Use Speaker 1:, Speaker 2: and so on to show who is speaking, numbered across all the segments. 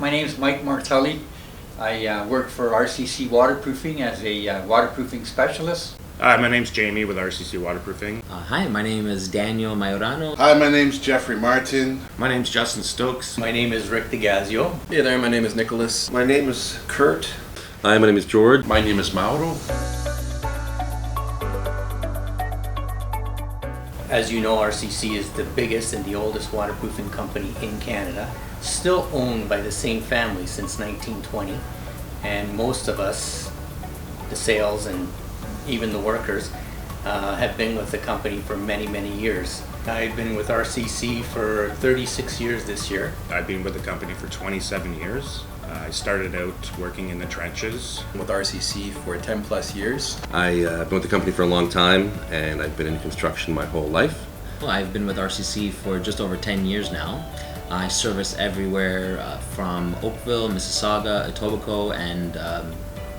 Speaker 1: My name is Mike Martelli. I work for RCC Waterproofing as a waterproofing specialist.
Speaker 2: My name's Jamie with RCC Waterproofing.
Speaker 3: Hi, my name is Daniel Majorano.
Speaker 4: Hi, my name's Jeffrey Martin.
Speaker 5: My name's Justin Stokes.
Speaker 6: My name is Rick DeGazio.
Speaker 7: Hey there, my name is Nicholas.
Speaker 8: My name is Kurt.
Speaker 9: Hi, my name is George.
Speaker 5: My name is Mauro.
Speaker 6: As you know, RCC is the biggest and the oldest waterproofing company in Canada, still owned by the same family since 1920, and most of us, the sales and even the workers, have been with the company for many, many years. I've been with RCC for 36 years this year.
Speaker 2: I've been with the company for 27 years. I started out working in the trenches.
Speaker 7: With RCC for 10 plus years.
Speaker 9: I've been with the company for a long time, and I've been in construction my whole life.
Speaker 3: Well, I've been with RCC for just over 10 years now. I service everywhere from Oakville, Mississauga, Etobicoke, and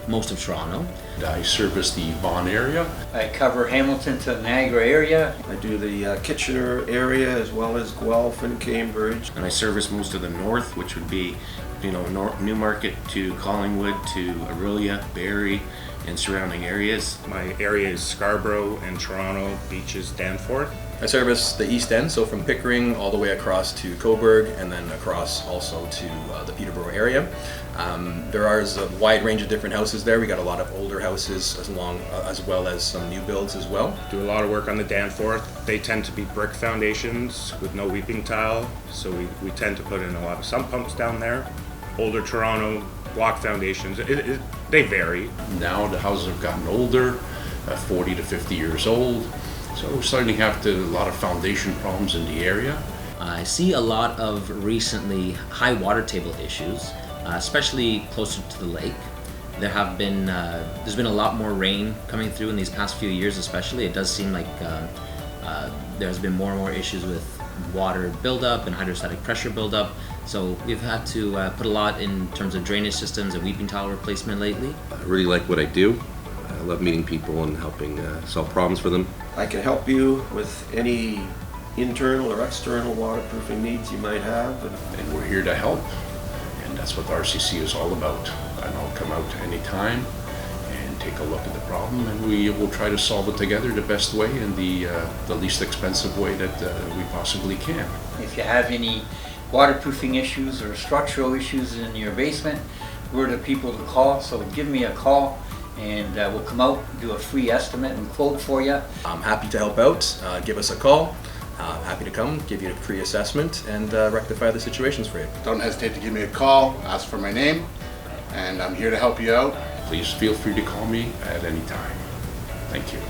Speaker 3: most of Toronto.
Speaker 5: I service the Vaughan area.
Speaker 1: I cover Hamilton to Niagara area.
Speaker 8: I do the Kitchener area as well as Guelph and Cambridge.
Speaker 5: And I service most of the north, which would be, Newmarket to Collingwood to Orillia, Barrie, and surrounding areas.
Speaker 2: My area is Scarborough and Toronto, Beaches, Danforth.
Speaker 7: I service the East End, so from Pickering all the way across to Cobourg and then across also to the Peterborough area. There are a wide range of different houses there. We got a lot of older houses as well as some new builds as well.
Speaker 2: Do a lot of work on the Danforth. They tend to be brick foundations with no weeping tile, so we tend to put in a lot of sump pumps down there. Older Toronto block foundations, they vary.
Speaker 5: Now the houses have gotten older, 40 to 50 years old, so we're starting to have a lot of foundation problems in the area.
Speaker 3: I see a lot of recently high water table issues, especially closer to the lake. There's been a lot more rain coming through in these past few years especially. It does seem like there's been more and more issues with water buildup and hydrostatic pressure buildup. So we've had to put a lot in terms of drainage systems and weeping tile replacement lately.
Speaker 9: I really like what I do. I love meeting people and helping solve problems for them.
Speaker 8: I can help you with any internal or external waterproofing needs you might have.
Speaker 5: And we're here to help, and that's what RCC is all about. And I'll come out anytime and take a look at the problem, and we will try to solve it together the best way and the least expensive way that we possibly can.
Speaker 1: If you have any waterproofing issues or structural issues in your basement, we're the people to call, so give me a call and we'll come out, do a free estimate and quote for you.
Speaker 7: I'm happy to help out. Give us a call. Happy to come, give you a free assessment and rectify the situations for you.
Speaker 4: Don't hesitate to give me a call, ask for my name, and I'm here to help you out.
Speaker 5: Please feel free to call me at any time. Thank you.